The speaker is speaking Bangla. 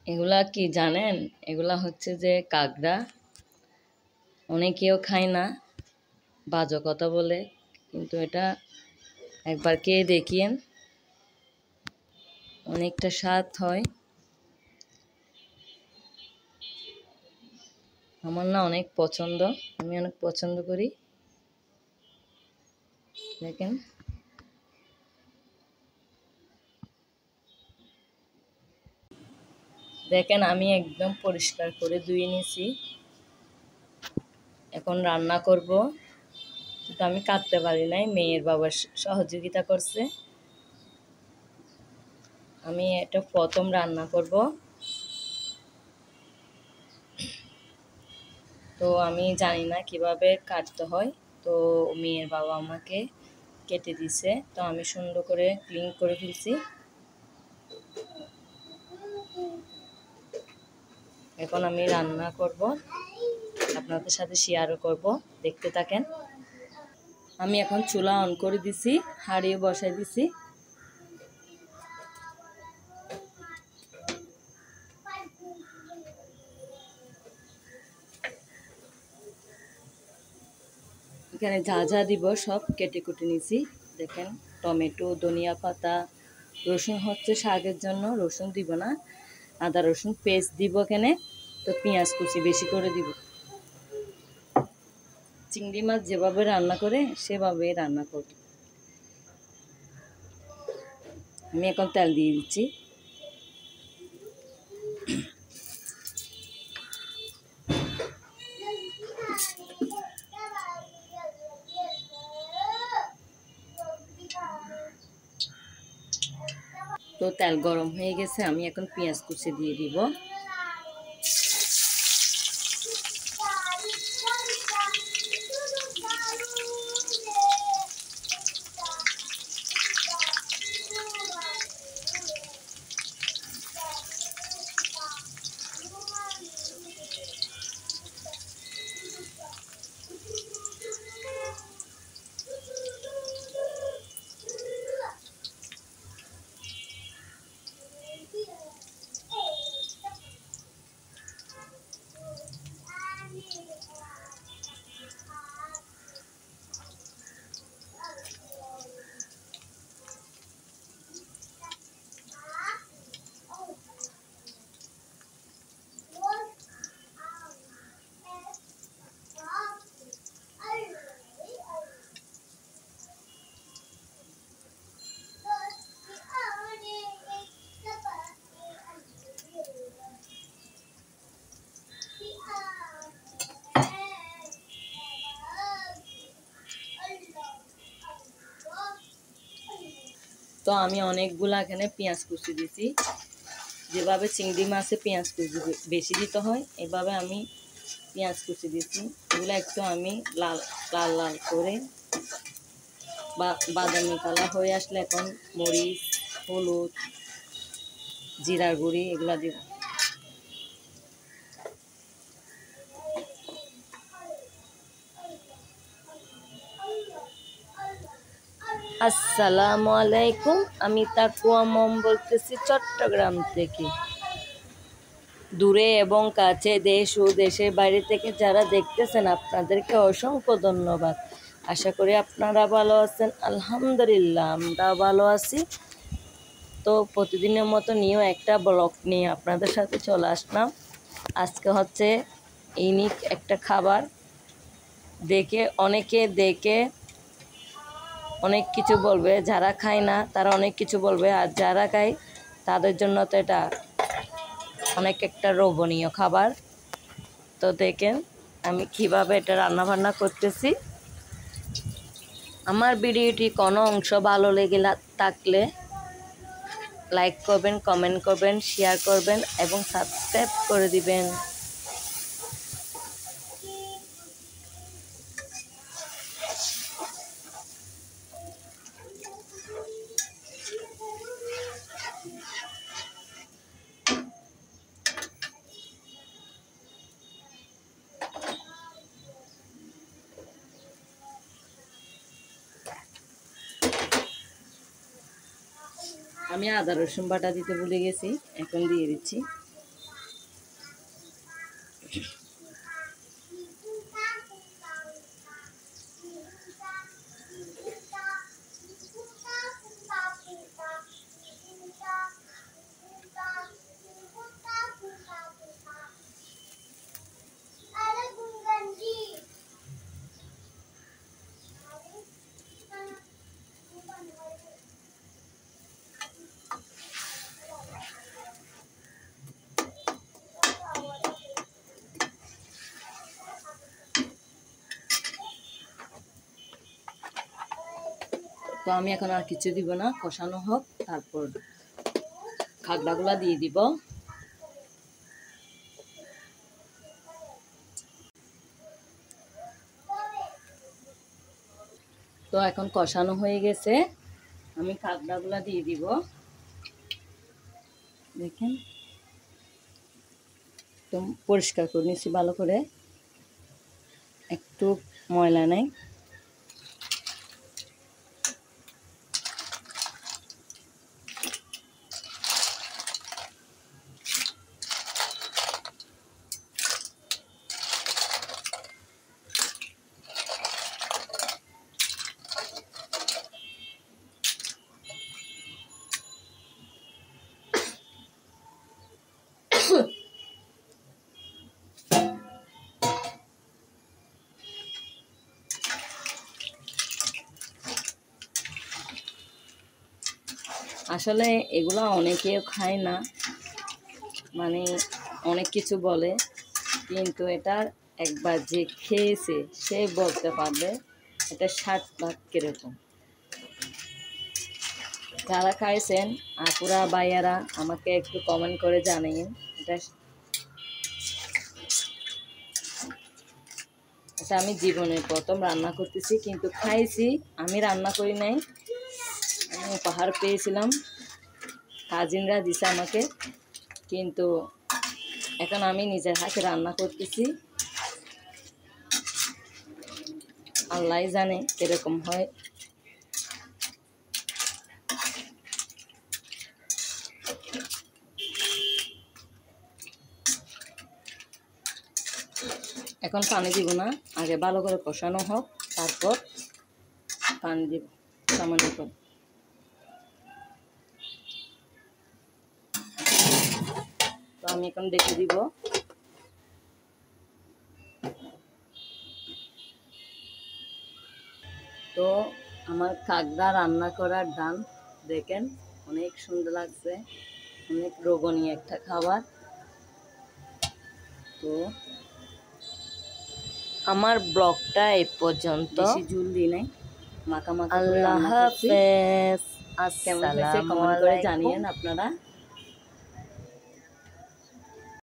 এগুলা কি জানেন? এগুলা হচ্ছে যে কাঁকড়া। অনেকেও খায় না, বাজে কথা বলে, কিন্তু এটা একবার খেয়ে দেখিয়েন, অনেকটা স্বাদ হয়। আমার না অনেক পছন্দ, আমি অনেক পছন্দ করি। দেখেন, দেখেন আমি একদম পরিষ্কার করে ধুয়ে নিয়েছি। এখন রান্না করব, কিন্তু আমি কাটতে পারি নাই, মেয়ের বাবা সহযোগিতা করছে। আমি এটা প্রথম রান্না করব, তো আমি জানি না কিভাবে কাটতে হয়। তো মেয়ের বাবা আমাকে কেটে দিছে, তো আমি সুন্দর করে ক্লিন করে ফেলছি। এখন আমি রান্না করব, আপনাদের সাথে শেয়ারও করব, দেখতে থাকেন। আমি এখন চুলা অন করে দিছি, হাঁড়িও বসাই দিছি। এখানে যা যা দিব সব কেটে কুটে নিছি। দেখেন, টমেটো, ধনিয়া পাতা, রসুন হচ্ছে শাকের জন্য, রসুন দিব না, আদা রসুন পেস্ট দিব এখানে। তো পেঁয়াজ কুচি বেশি করে দিব। চিংড়ি মাছ যেভাবে রান্না করে সেভাবে রান্না করব। আমি এখন তেল দিয়ে দিচ্ছি। তো তেল গরম হয়ে গেছে, আমি এখন পেঁয়াজ কুচি দিয়ে দিব। তো আমি অনেকগুলা এখানে পেঁয়াজ কুচি দিছি। যেভাবে চিংড়ি মাছে পেঁয়াজ কুচি বেশি দিতে হয়, এভাবে আমি পেঁয়াজ কুচি দিছি। এগুলো একটু আমি লাল লাল লাল করে বাদামি কালার হয়ে আসলে এখন মরিচ, হলুদ, জিরার গুঁড়ি এগুলা দিব। আসসালামু আলাইকুম, আমি তাকুয়া মম বলতেছি চট্টগ্রাম থেকে। দূরে এবং কাছে, দেশ ও দেশের বাইরে থেকে যারা দেখতেছেন, আপনাদেরকে অসংখ্য ধন্যবাদ। আশা করি আপনারা ভালো আছেন। আলহামদুলিল্লাহ, আমরা ভালো আছি। তো প্রতিদিনের মতো নিয়েও একটা ব্লগ নিয়ে আপনাদের সাথে চলে আসলাম। আজকে হচ্ছে ইউনিক একটা খাবার, অনেকে দেখে অনেক কিছু বলবে, যারা খায় না তারা অনেক কিছু বলবে, আর যারা খায় তাদের জন্য তো এটা অনেক একটা লোভনীয় খাবার। তো দেখেন আমি কিভাবে এটা রান্না বান্না করতেছি। আমার ভিডিওটি কোনো অংশ ভালো লেগে থাকলে লাইক করবেন, কমেন্ট করবেন, শেয়ার করবেন এবং সাবস্ক্রাইব করে দিবেন। আমি আদা রসুন বাটা দিতে ভুলে গেছি, এখন দিয়ে দিচ্ছি। তো আমি এখন আর কিছু দিব না, কষানো হোক, তারপর খাগড়াগুলা দিয়ে দিব। তো এখন কষানো হয়ে গেছে, আমি খাগড়াগুলা দিয়ে দিব। দেখেন তো পরিষ্কার করে নিচ্ছি ভালো করে, একটু ময়লা নেই। আসলে এগুলা অনেকেও খায় না, মানে অনেক কিছু বলে, কিন্তু এটার একবার যে খেয়েছে সে বলতে পারবে এটা স্বাদটা কিরকম। যারা খাইছেন আপুরা ভাইয়ারা আমাকে একটু কমেন্ট করে জানিয়ে। এটা আচ্ছা, আমি জীবনের প্রথম রান্না করতেছি, কিন্তু খাইছি, আমি রান্না করি নাই, আমি উপহার পেয়েছিলাম, কাজিনরা দিছে আমাকে, কিন্তু এখন আমি নিজের হাতে রান্না করতেছি, আল্লাহ জানে কিরকম হয়। এখন পানি দিব না, আগে ভালো করে কষানো হোক, তারপর পানি দিব সামান্য করে। তো আমি এখন দেখে দিব। তো আমার কাকড়া রান্না করার ডান, দেখেন অনেক সুন্দর লাগছে, অনেক রোগনীয় একটা খাবার। তো আমার ব্লগটা এই পর্যন্ত, বেশি ঝুল দিই নাই, মাখা মাখা। আল্লাহ হাফেজ, কেমন হয়েছে কমেন্ট করে জানিয়েন আপনারা।